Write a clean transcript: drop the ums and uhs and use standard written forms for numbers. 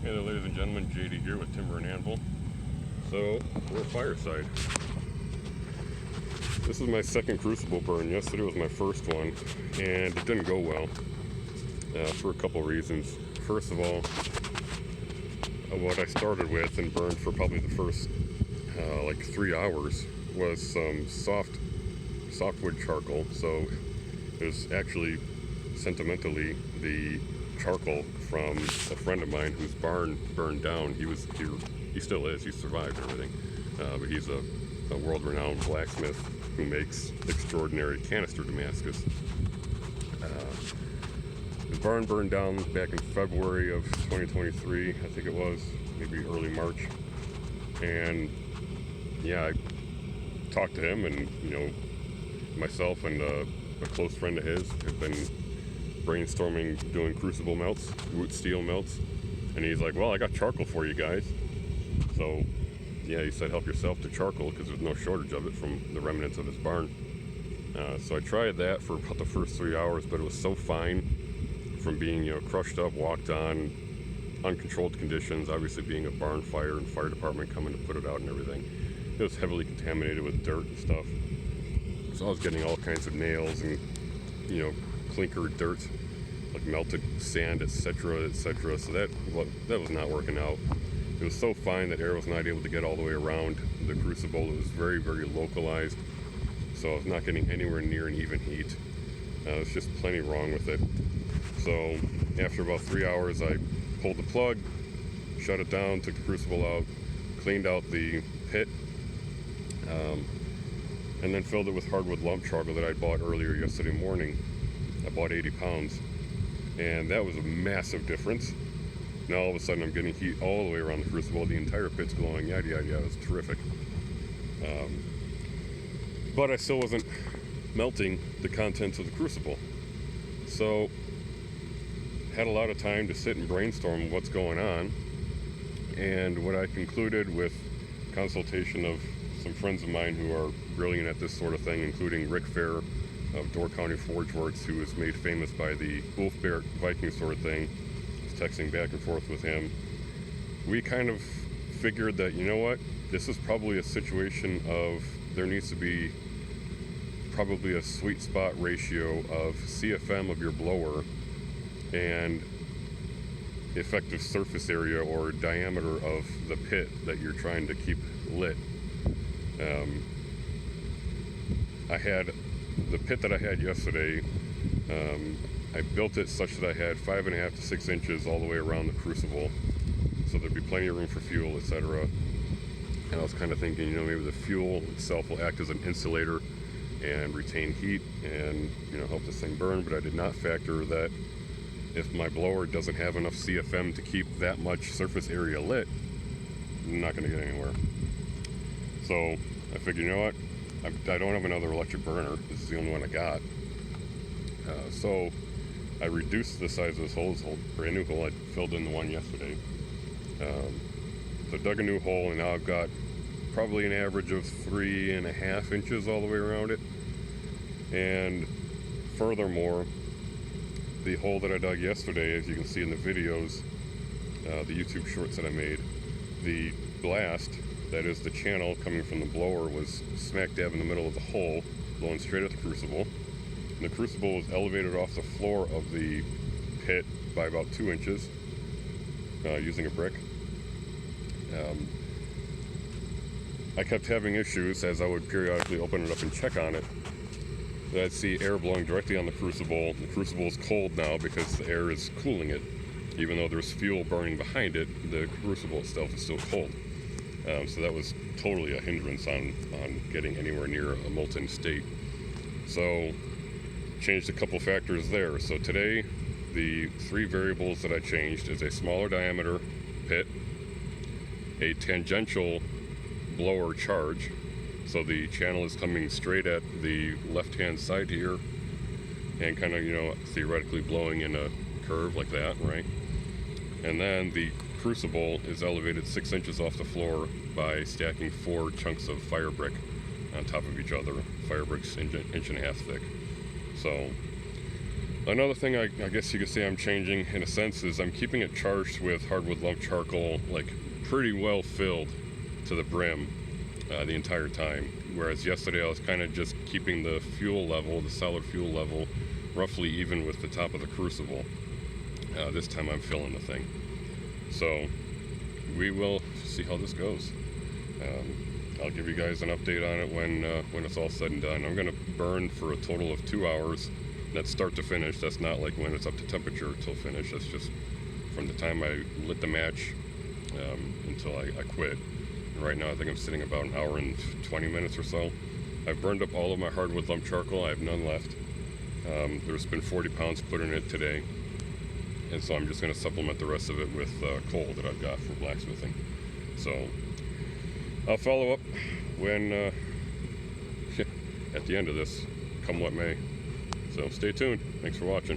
Hey there, ladies and gentlemen, JD here with Timber and Anvil. So, we're fireside. This is my second Crucible burn. Yesterday was my first one, and it didn't go well for a couple reasons. First of all, what I started with and burned for probably the first like 3 hours was some softwood charcoal. So, it was actually sentimentally the charcoal from a friend of mine whose barn burned down. He still is. He survived everything, but he's a world-renowned blacksmith who makes extraordinary canister Damascus. His barn burned down back in February of 2023, I think it was, maybe early March. And yeah, I talked to him, and myself and a close friend of his have been brainstorming doing crucible melts, root steel melts, and he's like, well, I got charcoal for you guys. So yeah, he said help yourself to charcoal because there's no shortage of it from the remnants of his barn. So I tried that for about the first 3 hours, but it was so fine from being crushed up, walked on, uncontrolled conditions, obviously being a barn fire and fire department coming to put it out and everything. It was heavily contaminated with dirt and stuff, so I was getting all kinds of nails and clinker dirt, like melted sand, etc., etc. So that was not working out. It was so fine that air was not able to get all the way around the crucible. It was very, very localized, so I was not getting anywhere near an even heat. There's just plenty wrong with it. So after about 3 hours, I pulled the plug, shut it down, took the crucible out, cleaned out the pit, and then filled it with hardwood lump charcoal that I bought earlier yesterday morning. I bought 80 pounds, and that was a massive difference. Now all of a sudden I'm getting heat all the way around the crucible. The entire pit's glowing, yada yada yada. It was terrific. But I still wasn't melting the contents of the crucible. So had a lot of time to sit and brainstorm what's going on. And what I concluded with consultation of some friends of mine who are brilliant at this sort of thing, including Rick Fair of Door County Forge Works, who was made famous by the Wolf Bear Viking sort of thing. I was texting back and forth with him. We kind of figured that, this is probably a situation of there needs to be probably a sweet spot ratio of CFM of your blower and effective surface area or diameter of the pit that you're trying to keep lit. I had the pit that I had yesterday, I built it such that I had 5.5 to 6 inches all the way around the crucible, so there'd be plenty of room for fuel, etc. And I was kind of thinking, maybe the fuel itself will act as an insulator and retain heat and help this thing burn. But I did not factor that if my blower doesn't have enough CFM to keep that much surface area lit, I'm not going to get anywhere. So I figured, I don't have another electric burner. This is the only one I got. So I reduced the size of this hole. This brand new hole. I filled in the one yesterday. So I dug a new hole, and now I've got probably an average of 3.5 inches all the way around it. And furthermore, the hole that I dug yesterday, as you can see in the videos, the YouTube shorts that I made, the blast, that is the channel coming from the blower, was smack dab in the middle of the hole, blowing straight at the crucible. And the crucible was elevated off the floor of the pit by about 2 inches, using a brick. I kept having issues as I would periodically open it up and check on it. I'd see air blowing directly on the crucible. The crucible is cold now because the air is cooling it. Even though there's fuel burning behind it, the crucible itself is still cold. So that was totally a hindrance on getting anywhere near a molten state. So changed a couple factors there. So today, the 3 variables that I changed is a smaller diameter pit, a tangential blower charge, so the channel is coming straight at the left-hand side here and kind of, theoretically blowing in a curve like that, right? And then the crucible is elevated 6 inches off the floor by stacking 4 chunks of fire brick on top of each other. Fire bricks inch and a half thick. So Another thing I guess you could say I'm changing in a sense is I'm keeping it charged with hardwood lump charcoal, like pretty well filled to the brim the entire time. Whereas yesterday I was kind of just keeping the fuel level, the solid fuel level, roughly even with the top of the Crucible. This time I'm filling the thing. So we will see how this goes. I'll give you guys an update on it when it's all said and done. I'm gonna burn for a total of 2 hours. That's start to finish. That's not like when it's up to temperature till finish. That's just from the time I lit the match until I quit. And right now I think I'm sitting about an hour and 20 minutes or so. I've burned up all of my hardwood lump charcoal. I have none left. There's been 40 pounds put in it today. And so I'm just going to supplement the rest of it with coal that I've got for blacksmithing. So I'll follow up when at the end of this, come what may. So stay tuned. Thanks for watching.